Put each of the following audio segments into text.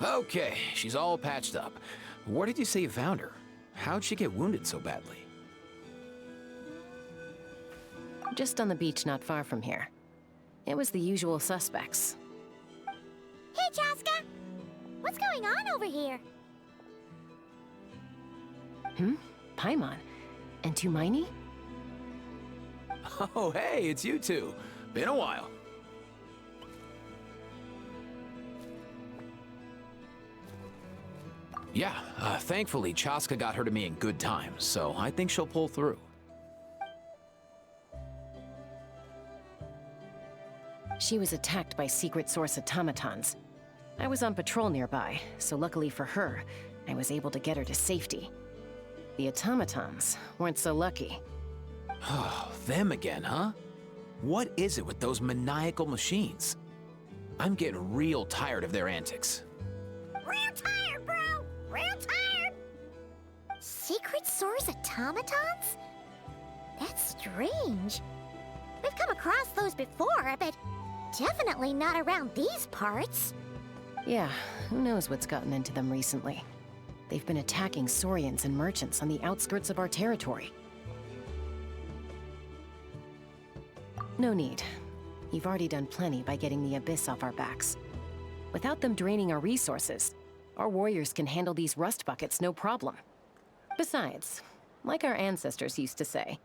Okay, she's all patched up. Where did you say you found her? How'd she get wounded so badly? Just on the beach not far from here. It was the usual suspects. Hey, Chaska! What's going on over here? Paimon. And Tumaini? Oh, hey, it's you two. Been a while. Yeah, thankfully Chaska got her to me in good time, so I think she'll pull through. She was attacked by secret source automatons. I was on patrol nearby, so luckily for her, I was able to get her to safety. The automatons weren't so lucky. Oh, them again, huh? What is it with those maniacal machines? I'm getting real tired of their antics. Real tired, bro! Real tired! Secret source automatons? That's strange. We've come across those before, but definitely not around these parts. Yeah, who knows what's gotten into them recently. They've been attacking Saurians and merchants on the outskirts of our territory. No need. You've already done plenty by getting the Abyss off our backs. Without them draining our resources, our warriors can handle these rust buckets no problem. Besides, like our ancestors used to say,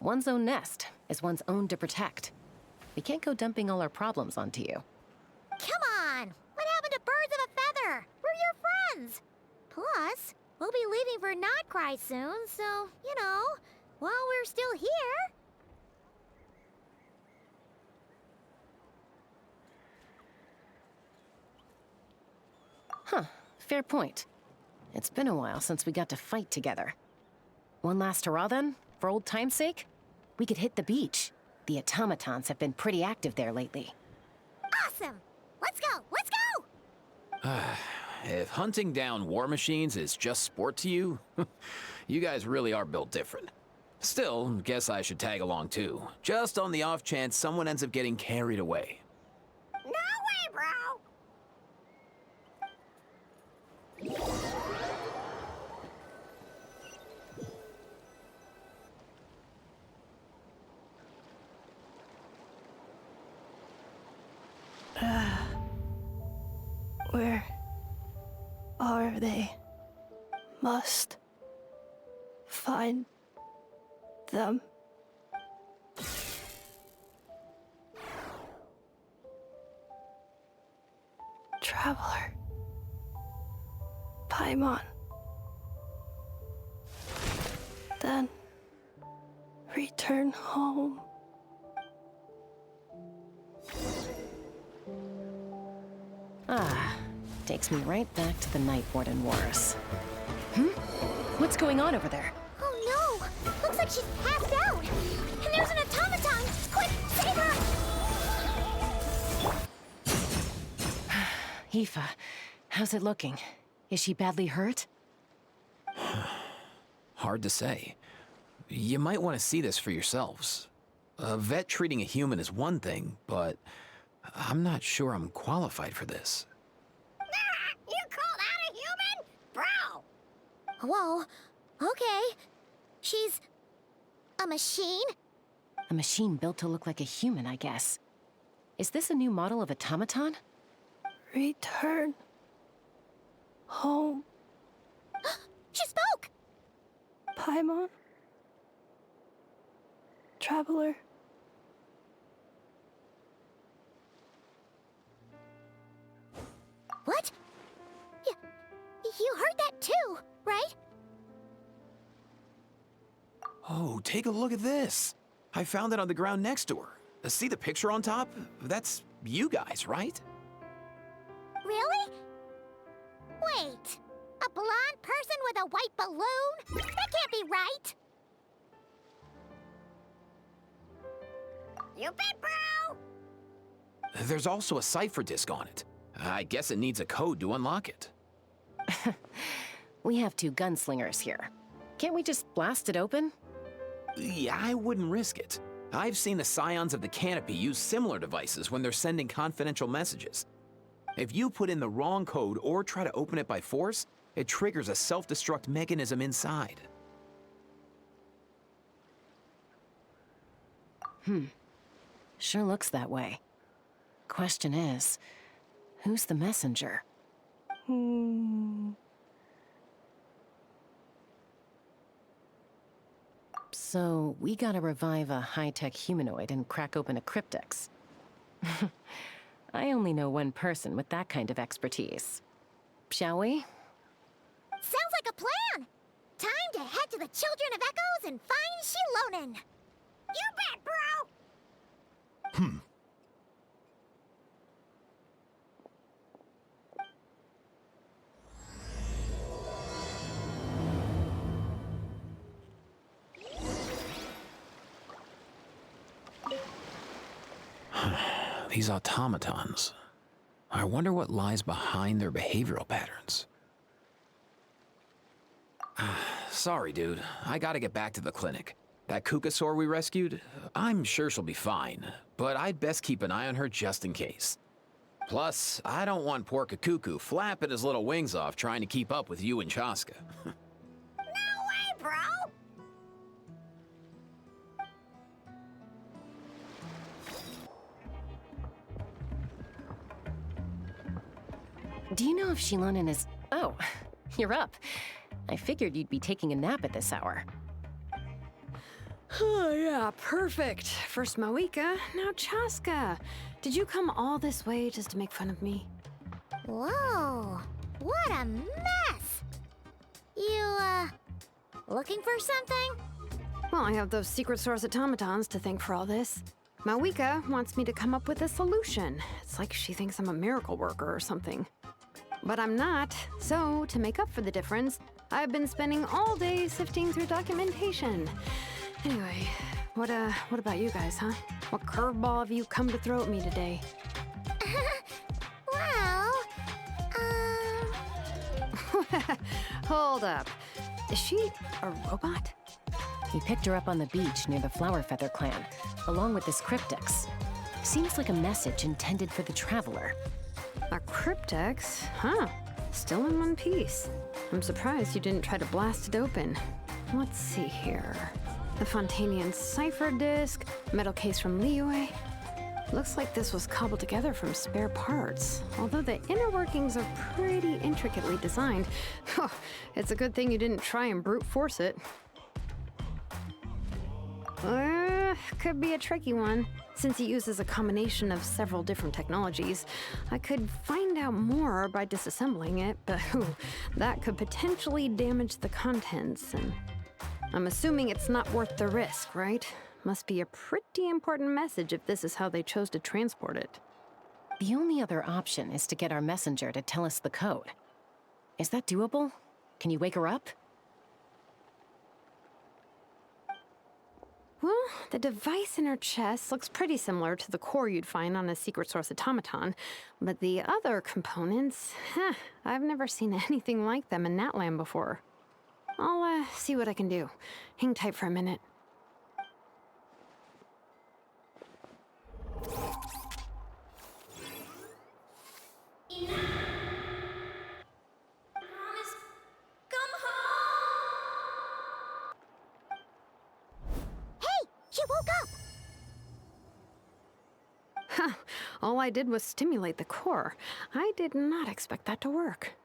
one's own nest is one's own to protect. We can't go dumping all our problems onto you. Come on! What happened to birds of a feather? We're your friends! Plus, we'll be leaving for Notcry soon, so, you know, while we're still here... Huh, fair point. It's been a while since we got to fight together. One last hurrah then, for old time's sake? We could hit the beach. The automatons have been pretty active there lately. Awesome! Let's go! Let's go! If hunting down war machines is just sport to you, you guys really are built different. Still, guess I should tag along too, just on the off chance someone ends up getting carried away. No way, bro! Where are they? Must find them. Traveler. Paimon. Then return home. Ah, takes me right back to the Night Warden Wars. What's going on over there? Oh no! Looks like she's passed out! And there's an automaton! Quick, save her! Aoife, how's it looking? Is she badly hurt? Hard to say. You might want to see this for yourselves. A vet treating a human is one thing, but I'm not sure I'm qualified for this. You call that a human? Bro! Whoa, okay. She's... a machine? A machine built to look like a human, I guess. Is this a new model of automaton? Return home. She spoke! Paimon. Traveler. What? You heard that too, right? Oh, take a look at this. I found it on the ground next to her. See the picture on top? That's you guys, right? Really? Wait, a blonde person with a white balloon? That can't be right! You bet, bro! There's also a cipher disk on it. I guess it needs a code to unlock it. We have two gunslingers here. Can't we just blast it open? Yeah, I wouldn't risk it. I've seen the Scions of the Canopy use similar devices when they're sending confidential messages. If you put in the wrong code or try to open it by force, it triggers a self-destruct mechanism inside. Sure looks that way. Question is, who's the messenger? So, we gotta revive a high-tech humanoid and crack open a cryptex. I only know one person with that kind of expertise. Shall we? Sounds like a plan! Time to head to the Children of Echoes and find Shilonen! You bet, bro! These automatons. I wonder what lies behind their behavioral patterns. Sorry, dude. I gotta get back to the clinic. That Kukasaur we rescued, I'm sure she'll be fine, but I'd best keep an eye on her just in case. Plus, I don't want poor Kakuku flapping his little wings off trying to keep up with you and Chaska. No way, bro! Do you know if Shilonen is... Oh, you're up. I figured you'd be taking a nap at this hour. Oh, yeah, perfect. First Mawika, now Chaska. Did you come all this way just to make fun of me? Whoa, what a mess! You, looking for something? Well, I have those secret source automatons to thank for all this. Mawika wants me to come up with a solution. It's like she thinks I'm a miracle worker or something. But I'm not, so to make up for the difference, I've been spending all day sifting through documentation. Anyway, what about you guys, huh? What curveball have you come to throw at me today? Well, Hold up. Is she a robot? He picked her up on the beach near the Flowerfeather clan, along with this cryptex. Seems like a message intended for the Traveler. A cryptex? Huh. Still in one piece. I'm surprised you didn't try to blast it open. Let's see here. The Fontanian cipher disk, metal case from Liyue. Looks like this was cobbled together from spare parts, although the inner workings are pretty intricately designed. It's a good thing you didn't try and brute force it. Could be a tricky one. Since it uses a combination of several different technologies, I could find out more by disassembling it, but that could potentially damage the contents, and I'm assuming it's not worth the risk, right? Must be a pretty important message if this is how they chose to transport it. The only other option is to get our messenger to tell us the code. Is that doable? Can you wake her up? Well, the device in her chest looks pretty similar to the core you'd find on a secret source automaton, but the other components, I've never seen anything like them in Natlan before. I'll see what I can do. Hang tight for a minute. She woke up! All I did was stimulate the core. I did not expect that to work.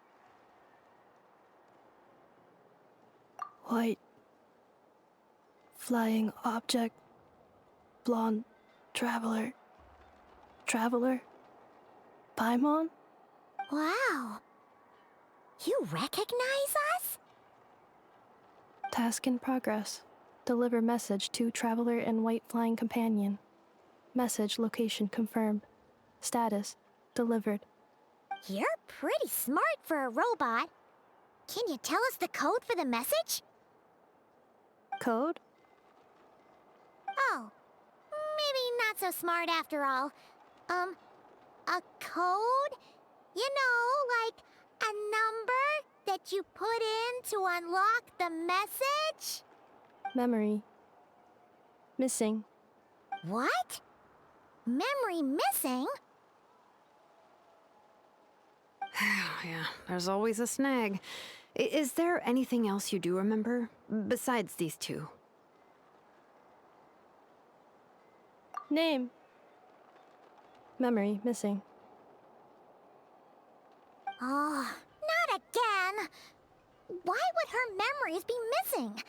White. Flying object. Blonde. Traveler. Traveler? Paimon? Wow. You recognize us? Task in progress. Deliver message to Traveler and White Flying Companion. Message location confirmed. Status delivered. You're pretty smart for a robot. Can you tell us the code for the message? Code? Oh, maybe not so smart after all. A code? You know, like a number that you put in to unlock the message? Memory. Missing. What? Memory missing? Yeah, there's always a snag. Is there anything else you do remember, besides these two? Name. Memory missing. Oh, not again! Why would her memories be missing?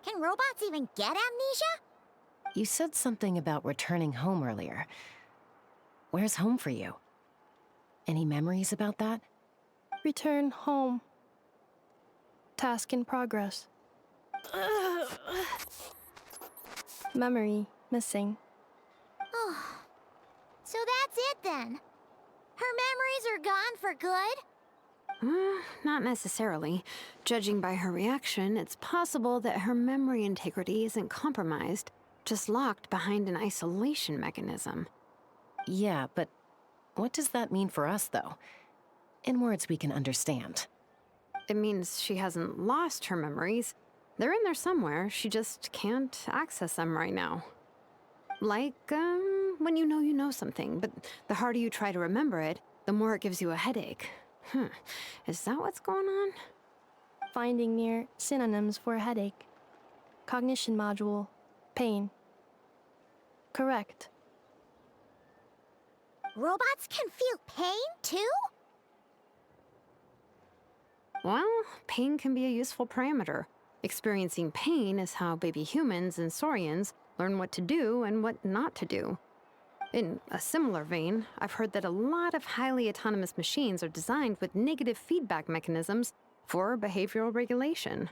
Can robots even get amnesia? You said something about returning home earlier. Where's home for you? Any memories about that? Return home. Task in progress. Memory missing. Oh, so that's it then. Her memories are gone for good? Not necessarily. Judging by her reaction, it's possible that her memory integrity isn't compromised, just locked behind an isolation mechanism. Yeah, but what does that mean for us, though? In words we can understand. It means she hasn't lost her memories. They're in there somewhere, she just can't access them right now. Like, when you know something, but the harder you try to remember it, the more it gives you a headache. Is that what's going on? Finding near synonyms for headache. Cognition module. Pain. Correct. Robots can feel pain, too? Well, pain can be a useful parameter. Experiencing pain is how baby humans and saurians learn what to do and what not to do. In a similar vein, I've heard that a lot of highly autonomous machines are designed with negative feedback mechanisms for behavioral regulation.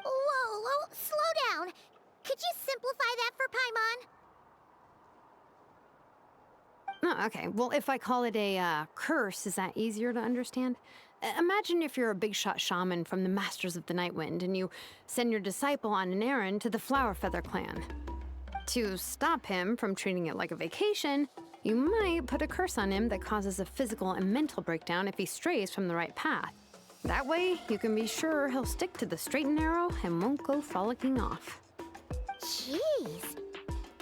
Whoa, slow down. Could you simplify that for Paimon? Oh, okay, well, if I call it a curse, is that easier to understand? Imagine if you're a big shot shaman from the Masters of the Nightwind and you send your disciple on an errand to the Flowerfeather clan. To stop him from treating it like a vacation, you might put a curse on him that causes a physical and mental breakdown if he strays from the right path. That way, you can be sure he'll stick to the straight and narrow and won't go frolicking off. Jeez.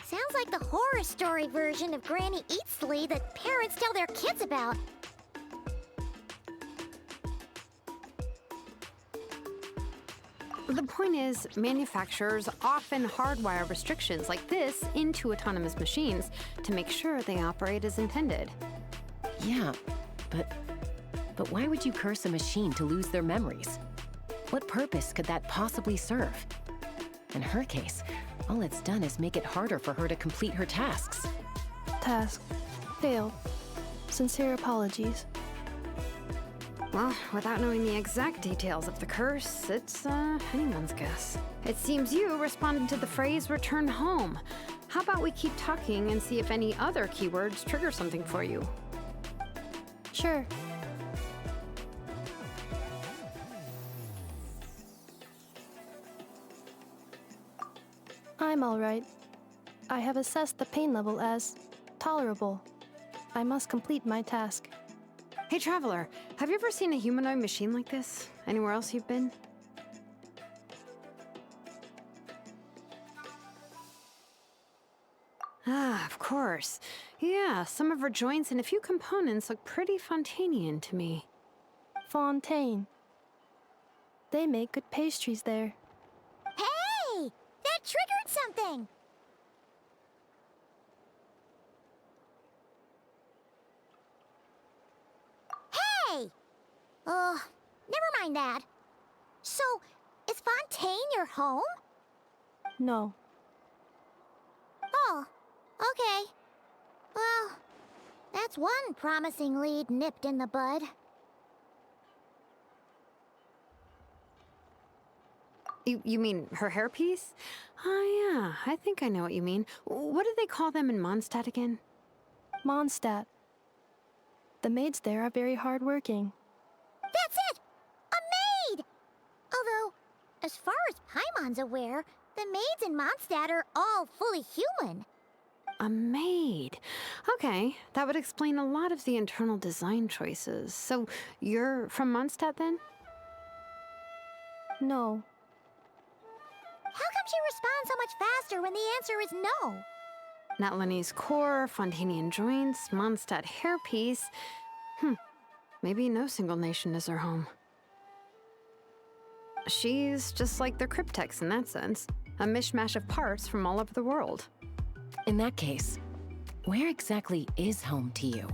Sounds like the horror story version of Granny Eatsley that parents tell their kids about. The point is, manufacturers often hardwire restrictions like this into autonomous machines to make sure they operate as intended. Yeah, but why would you curse a machine to lose their memories? What purpose could that possibly serve? In her case, all it's done is make it harder for her to complete her tasks. Task. Failed. Sincere apologies. Well, without knowing the exact details of the curse, it's anyone's guess. It seems you responded to the phrase return home. How about we keep talking and see if any other keywords trigger something for you? Sure. I'm all right. I have assessed the pain level as tolerable. I must complete my task. Hey, Traveler, have you ever seen a humanoid machine like this? Anywhere else you've been? Ah, of course. Yeah, some of her joints and a few components look pretty Fontanian to me. Fontaine. They make good pastries there. Hey! That triggered something! Hey! Never mind that. So, is Fontaine your home? No. Oh, okay. Well, that's one promising lead nipped in the bud. You mean her hairpiece? Oh, yeah, I think I know what you mean. What do they call them in Mondstadt again? Mondstadt. The maids there are very hardworking. That's it! A maid! Although, as far as Paimon's aware, the maids in Mondstadt are all fully human. A maid. Okay, that would explain a lot of the internal design choices. So, you're from Mondstadt then? No. How come she responds so much faster when the answer is no? Natlanese core, Fontanian joints, Mondstadt hairpiece. maybe no single nation is her home. She's just like the Cryptex in that sense, a mishmash of parts from all over the world. In that case, where exactly is home to you?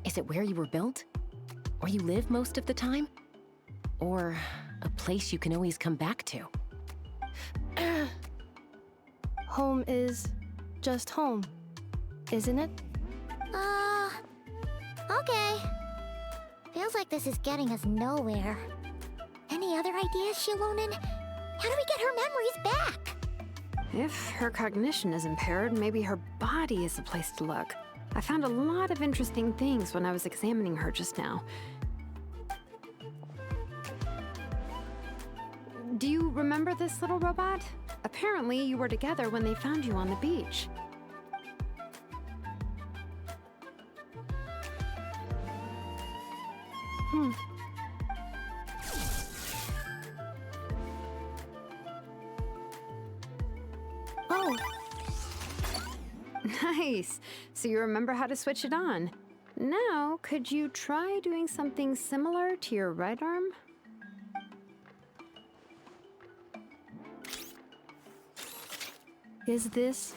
Is it where you were built? Where you live most of the time? Or a place you can always come back to? Home is just home, isn't it? Okay. Feels like this is getting us nowhere. Any other ideas, Shilonen? How do we get her memories back? If her cognition is impaired, maybe her body is the place to look. I found a lot of interesting things when I was examining her just now. Do you remember this little robot? Apparently, you were together when they found you on the beach. Oh, Nice. So you remember how to switch it on. Now, could you try doing something similar to your right arm? is this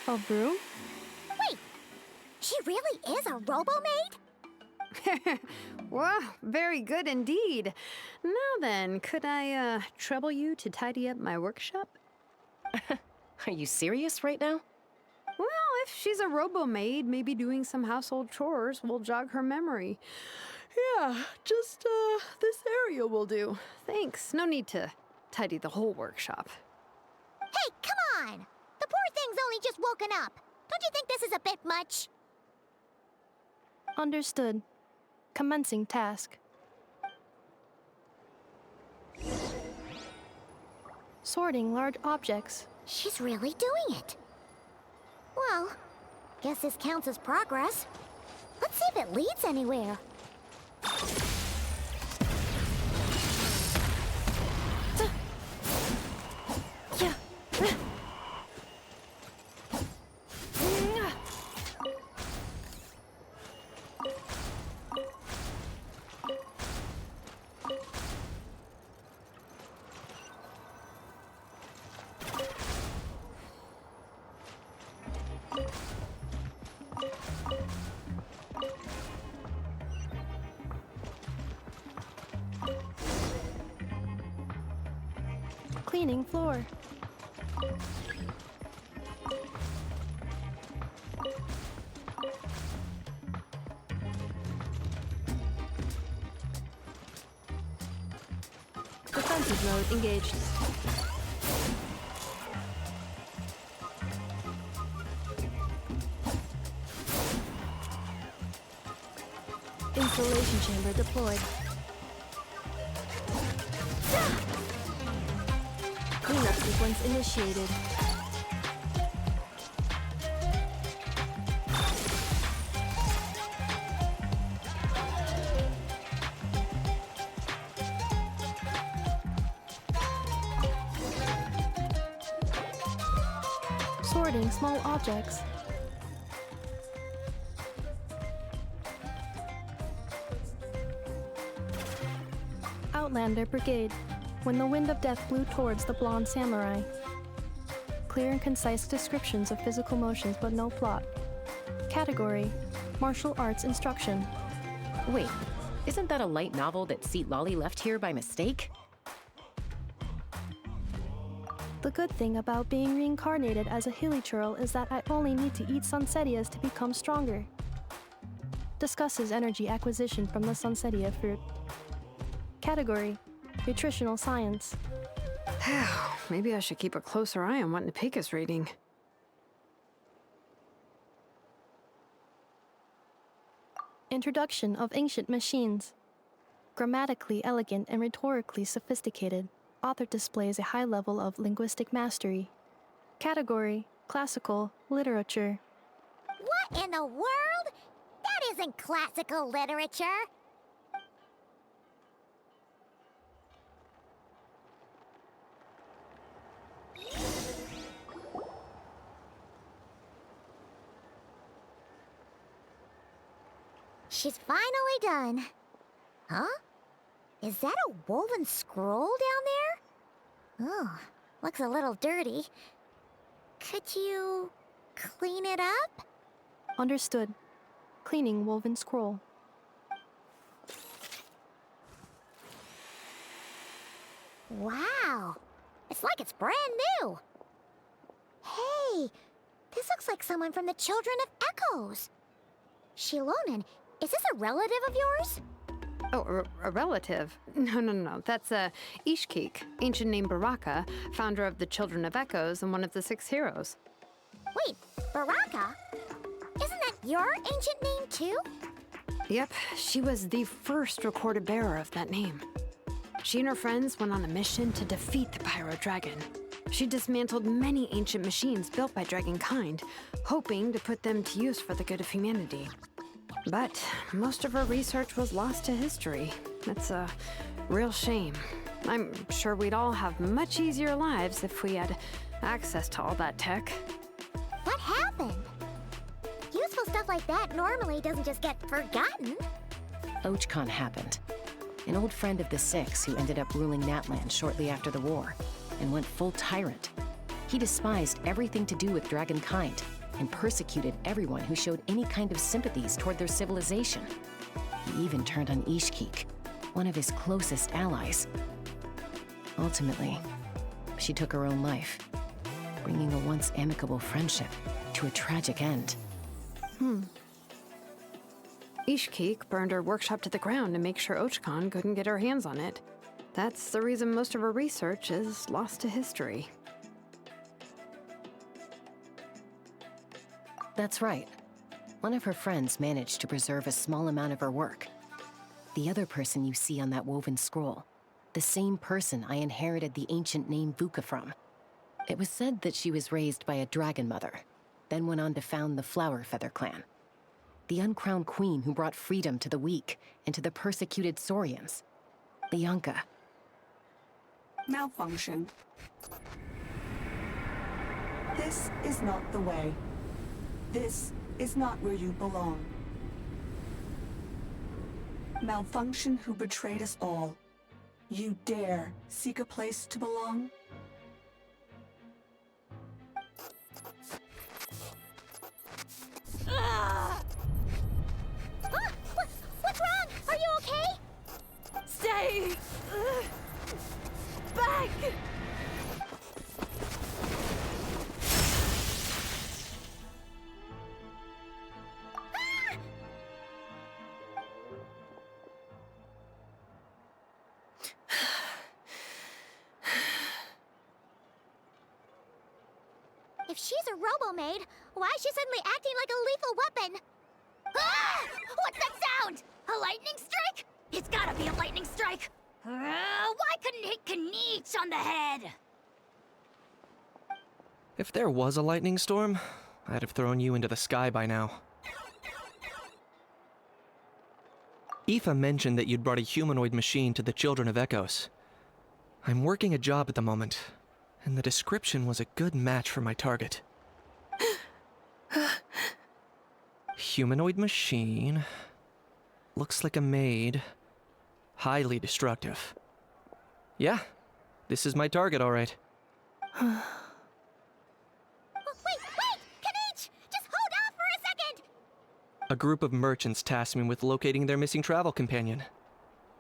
a broom? Wait! She really is a robo-maid? Wow, very good indeed. Now then, could I trouble you to tidy up my workshop? Are you serious right now? Well, if she's a robo-maid, maybe doing some household chores will jog her memory. Yeah, just this area will do. Thanks. No need to tidy the whole workshop. Hey, come on! The poor thing's only just woken up. Don't you think this is a bit much? Understood. Commencing task. Sorting large objects. She's really doing it. Well, guess this counts as progress. Let's see if it leads anywhere. Yeah. Cleaning floor. Defensive mode engaged. Installation chamber deployed. Cleanup sequence initiated. Sorting small objects. Outlander Brigade. When the wind of death blew towards the blonde samurai. Clear and concise descriptions of physical motions, but no plot. Category: martial arts instruction. Wait, isn't that a light novel that Seat Lolly left here by mistake? The good thing about being reincarnated as a hilly churl is that I only need to eat sunsettias to become stronger. Discusses energy acquisition from the sunsettia fruit. Category: nutritional science. Maybe I should keep a closer eye on what Nepika's reading. Introduction of ancient machines. Grammatically elegant and rhetorically sophisticated, author displays a high level of linguistic mastery. Category: classical literature. What in the world? That isn't classical literature. She's finally done. Huh? Is that a woven scroll down there? Oh, looks a little dirty. Could you clean it up? Understood. Cleaning woven scroll. Wow. It's like it's brand new. Hey, this looks like someone from the Children of Echoes. Shilonen, is this a relative of yours? Oh, a relative? No. That's Ishkik, ancient name Baraka, founder of the Children of Echoes and one of the 6 heroes. Wait, Baraka? Isn't that your ancient name too? Yep, she was the first recorded bearer of that name. She and her friends went on a mission to defeat the Pyro Dragon. She dismantled many ancient machines built by Dragonkind, hoping to put them to use for the good of humanity. But most of her research was lost to history. It's a real shame. I'm sure we'd all have much easier lives if we had access to all that tech. What happened? Useful stuff like that normally doesn't just get forgotten. Archon happened. An old friend of the Six who ended up ruling Natlan shortly after the war, and went full tyrant. He despised everything to do with Dragonkind, and persecuted everyone who showed any kind of sympathies toward their civilization. He even turned on Ishkik, one of his closest allies. Ultimately, she took her own life, bringing a once amicable friendship to a tragic end. Ishkik burned her workshop to the ground to make sure Archon couldn't get her hands on it. That's the reason most of her research is lost to history. That's right. One of her friends managed to preserve a small amount of her work. The other person you see on that woven scroll, the same person I inherited the ancient name Vuka from. It was said that she was raised by a dragon mother, then went on to found the Flower Feather clan. The uncrowned queen who brought freedom to the weak and to the persecuted Saurians. The Yunka. Malfunction. This is not the way. This is not where you belong. Malfunction who betrayed us all. You dare seek a place to belong? What's wrong? Are you okay? Stay back! If she's a robo-maid, why is she suddenly acting like a lethal weapon? Ah! What's that sound? A lightning strike? It's gotta be a lightning strike! Why couldn't it hit Kniech on the head? If there was a lightning storm, I'd have thrown you into the sky by now. Aoife mentioned that you'd brought a humanoid machine to the Children of Echoes. I'm working a job at the moment, and the description was a good match for my target. Humanoid machine. Looks like a maid. Highly destructive. Yeah, this is my target, all right. Wait! Kniech! Just hold off for a second! A group of merchants tasked me with locating their missing travel companion.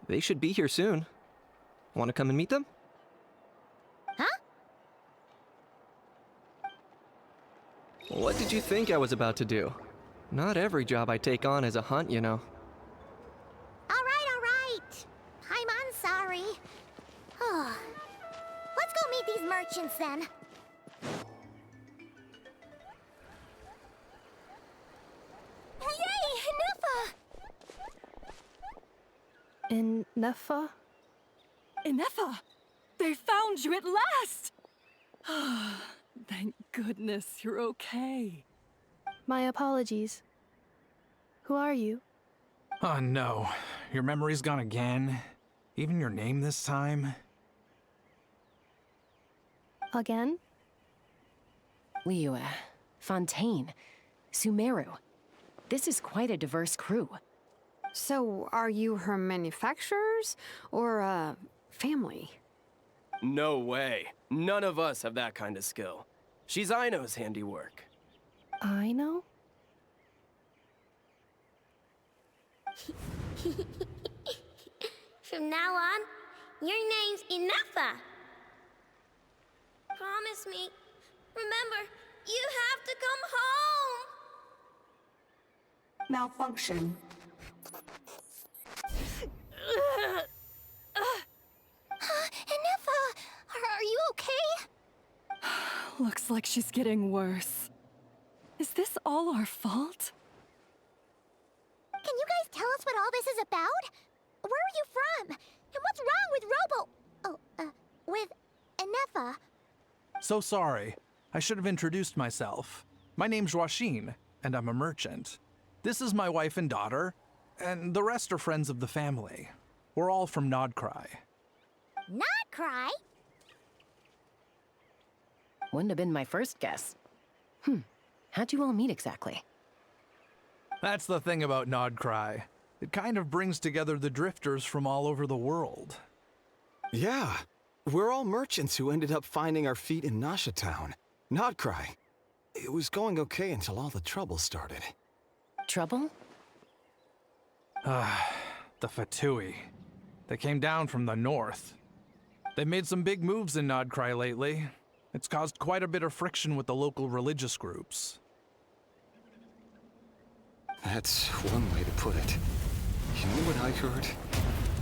They should be here soon. Want to come and meet them? Huh? What did you think I was about to do? Not every job I take on is a hunt, you know. All right. I'm sorry. Let's go meet these merchants then. Yay, Nuffa! In Neffa? Ineffa! They found you at last! Thank goodness you're okay. My apologies. Who are you? Oh no, your memory's gone again? Even your name this time? Again? Liyue, Fontaine, Sumeru. This is quite a diverse crew. So, are you her manufacturers or family? No way. None of us have that kind of skill. She's Aino's handiwork. I know? From now on, your name's Inefa. Promise me. Remember, you have to come home. Malfunction. Inefa, are you okay? Looks like she's getting worse. Is this all our fault? Can you guys tell us what all this is about? Where are you from? And what's wrong with with Inefa? So sorry. I should have introduced myself. My name's Joachine, and I'm a merchant. This is my wife and daughter, and the rest are friends of the family. We're all from Nodcry. Not cry? Wouldn't have been my first guess. How'd you all meet exactly? That's the thing about Nodcry. It kind of brings together the drifters from all over the world. Yeah, we're all merchants who ended up finding our feet in Nasha Town. Nodcry. It was going okay until all the trouble started. Trouble? The Fatui. They came down from the north. They've made some big moves in Nodcry lately. It's caused quite a bit of friction with the local religious groups. That's one way to put it. You know what I heard?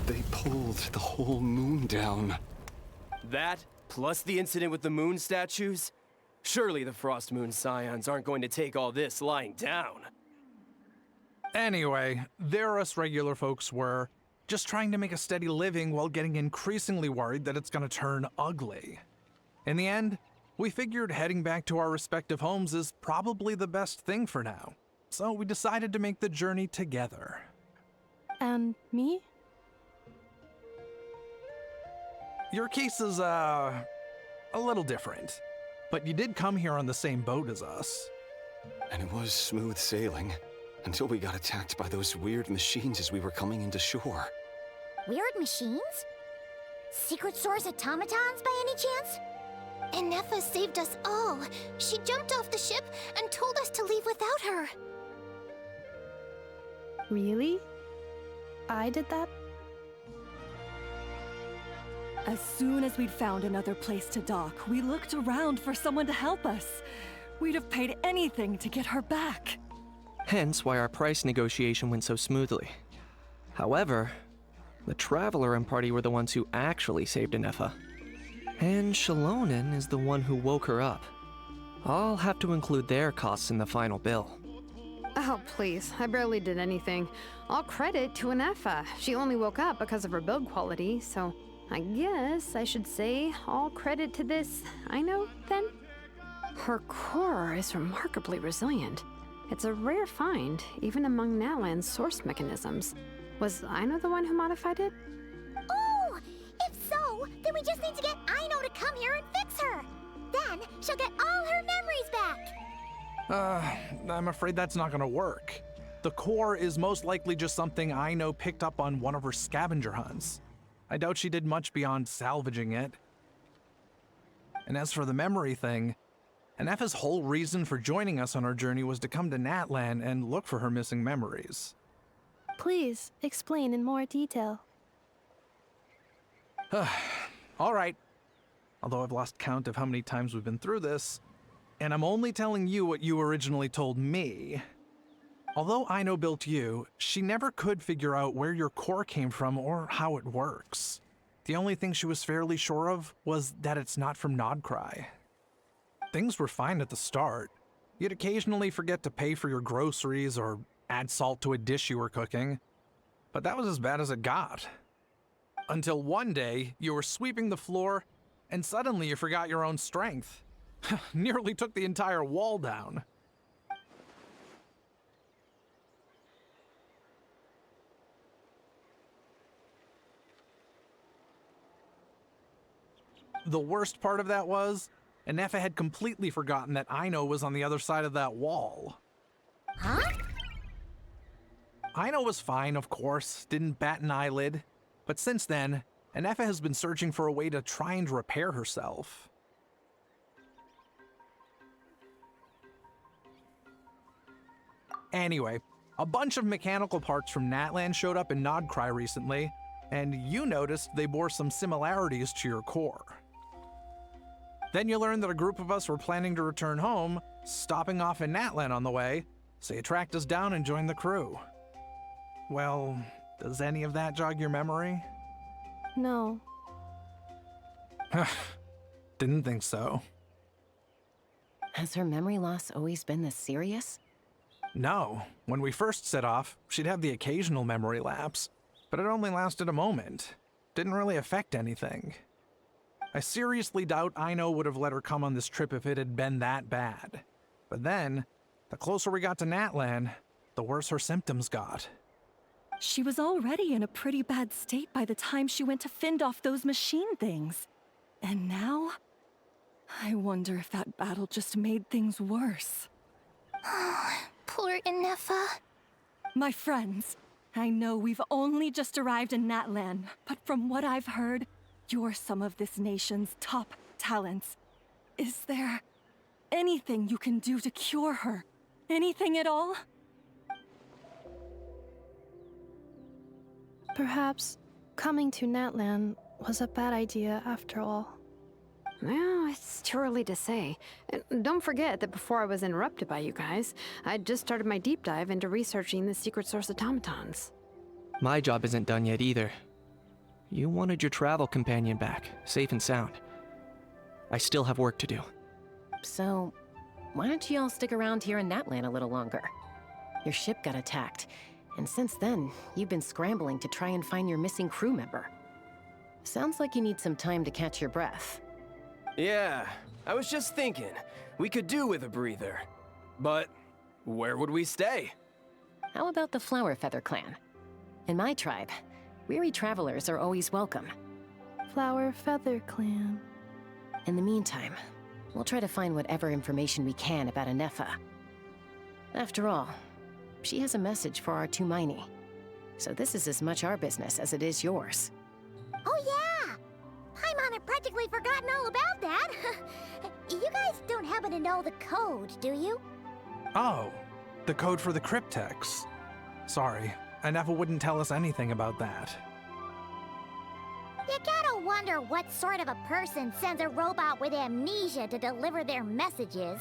They pulled the whole moon down. That, plus the incident with the moon statues? Surely the Frost Moon Scions aren't going to take all this lying down. Anyway, there us regular folks were, just trying to make a steady living while getting increasingly worried that it's gonna turn ugly. In the end, we figured heading back to our respective homes is probably the best thing for now. So we decided to make the journey together. And me? Your case is, a little different. But you did come here on the same boat as us. And it was smooth sailing, until we got attacked by those weird machines as we were coming into shore. Weird machines? Secret Source automatons by any chance? Inefa saved us all. She jumped off the ship and told us to leave without her. Really? I did that? As soon as we'd found another place to dock, we looked around for someone to help us. We'd have paid anything to get her back. Hence why our price negotiation went so smoothly. However, the Traveler and party were the ones who actually saved Inefa. And Shalonen is the one who woke her up. I'll have to include their costs in the final bill. Oh, please. I barely did anything. All credit to Inefa. She only woke up because of her build quality, so I guess I should say all credit to this Aino, then? Her core is remarkably resilient. It's a rare find, even among Natlan's source mechanisms. Was Aino the one who modified it? Oh! If so, then we just need to get Aino to come here and fix her. Then she'll get all her memories back. I'm afraid that's not gonna work. The core is most likely just something Aino picked up on one of her scavenger hunts. I doubt she did much beyond salvaging it. And as for the memory thing, Inefa's whole reason for joining us on our journey was to come to Natlan and look for her missing memories. Please, explain in more detail. All right. Although I've lost count of how many times we've been through this, and I'm only telling you what you originally told me. Although Aino built you, she never could figure out where your core came from or how it works. The only thing she was fairly sure of was that it's not from Nodcry. Things were fine at the start. You'd occasionally forget to pay for your groceries or add salt to a dish you were cooking. But that was as bad as it got. Until one day, you were sweeping the floor, and suddenly you forgot your own strength. Nearly took the entire wall down. The worst part of that was, Inefa had completely forgotten that Aino was on the other side of that wall. Huh? Ino was fine, of course, didn't bat an eyelid. But since then, Anefa has been searching for a way to try and repair herself. Anyway, a bunch of mechanical parts from Natlan showed up in Nodcry recently, and you noticed they bore some similarities to your core. Then you learned that a group of us were planning to return home, stopping off in Natlan on the way, so you tracked us down and joined the crew. Well, does any of that jog your memory? No. Didn't think so. Has her memory loss always been this serious? No. When we first set off, she'd have the occasional memory lapse, but it only lasted a moment. Didn't really affect anything. I seriously doubt Ino would have let her come on this trip if it had been that bad. But then, the closer we got to Natlan, the worse her symptoms got. She was already in a pretty bad state by the time she went to fend off those machine things. And now? I wonder if that battle just made things worse. Poor Anefa. My friends, I know we've only just arrived in Natlan, but from what I've heard, you're some of this nation's top talents. Is there anything you can do to cure her? Anything at all? Perhaps coming to Natlan was a bad idea after all. Well, it's too early to say. And don't forget that before I was interrupted by you guys, I'd just started my deep dive into researching the secret source automatons. My job isn't done yet either. You wanted your travel companion back, safe and sound. I still have work to do. So, why don't you all stick around here in Natlan a little longer? Your ship got attacked, and since then, you've been scrambling to try and find your missing crew member. Sounds like you need some time to catch your breath. Yeah, I was just thinking, we could do with a breather. But where would we stay? How about the Flower Feather Clan? In my tribe, weary travelers are always welcome. Flower Feather Clan. In the meantime, we'll try to find whatever information we can about Anefa. After all, she has a message for our Tumaini. So this is as much our business as it is yours. Oh yeah! Paimon had practically forgotten all about that. You guys don't happen to know the code, do you? Oh, the code for the cryptex. Sorry, Anefa wouldn't tell us anything about that. You gotta wonder what sort of a person sends a robot with amnesia to deliver their messages.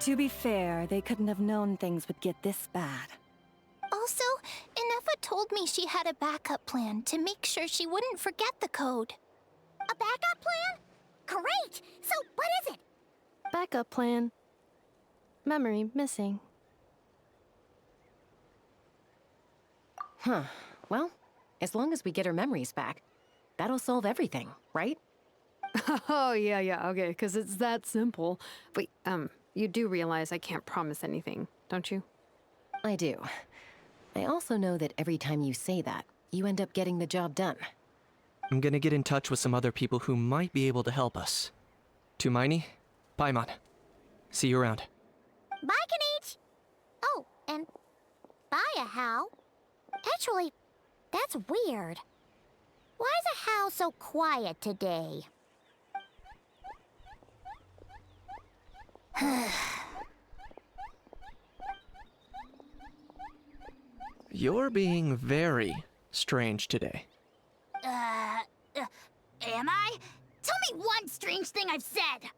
To be fair, they couldn't have known things would get this bad. Also, Anefa told me she had a backup plan to make sure she wouldn't forget the code. A backup plan? Great! So, what is it? Backup plan. Memory missing. Huh. Well, as long as we get her memories back, that'll solve everything, right? Oh, yeah, okay, because it's that simple. Wait, you do realize I can't promise anything, don't you? I do. I also know that every time you say that, you end up getting the job done. I'm gonna get in touch with some other people who might be able to help us. Tumaini, Paimon. See you around. Bye, Kanich! Oh, and bye, Ahau. Actually, that's weird. Why is Ahau so quiet today? You're being very strange today. Am I? Tell me one strange thing I've said!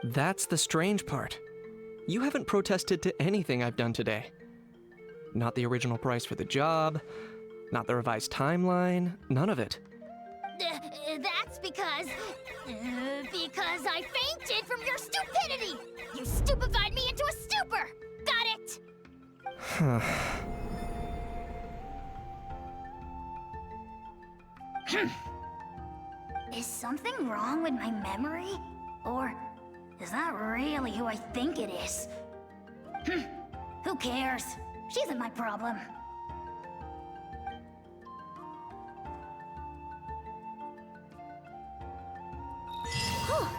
That's the strange part. You haven't protested to anything I've done today. Not the original price for the job, not the revised timeline, none of it. That's because I fainted from your stupidity! You stupefied me into a stupor! Got it? Is something wrong with my memory? Or is that really who I think it is? Who cares? She isn't my problem.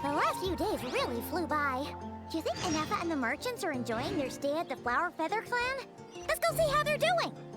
The last few days really flew by. Do you think Inefa and the merchants are enjoying their stay at the Flower Feather Clan? Let's go see how they're doing!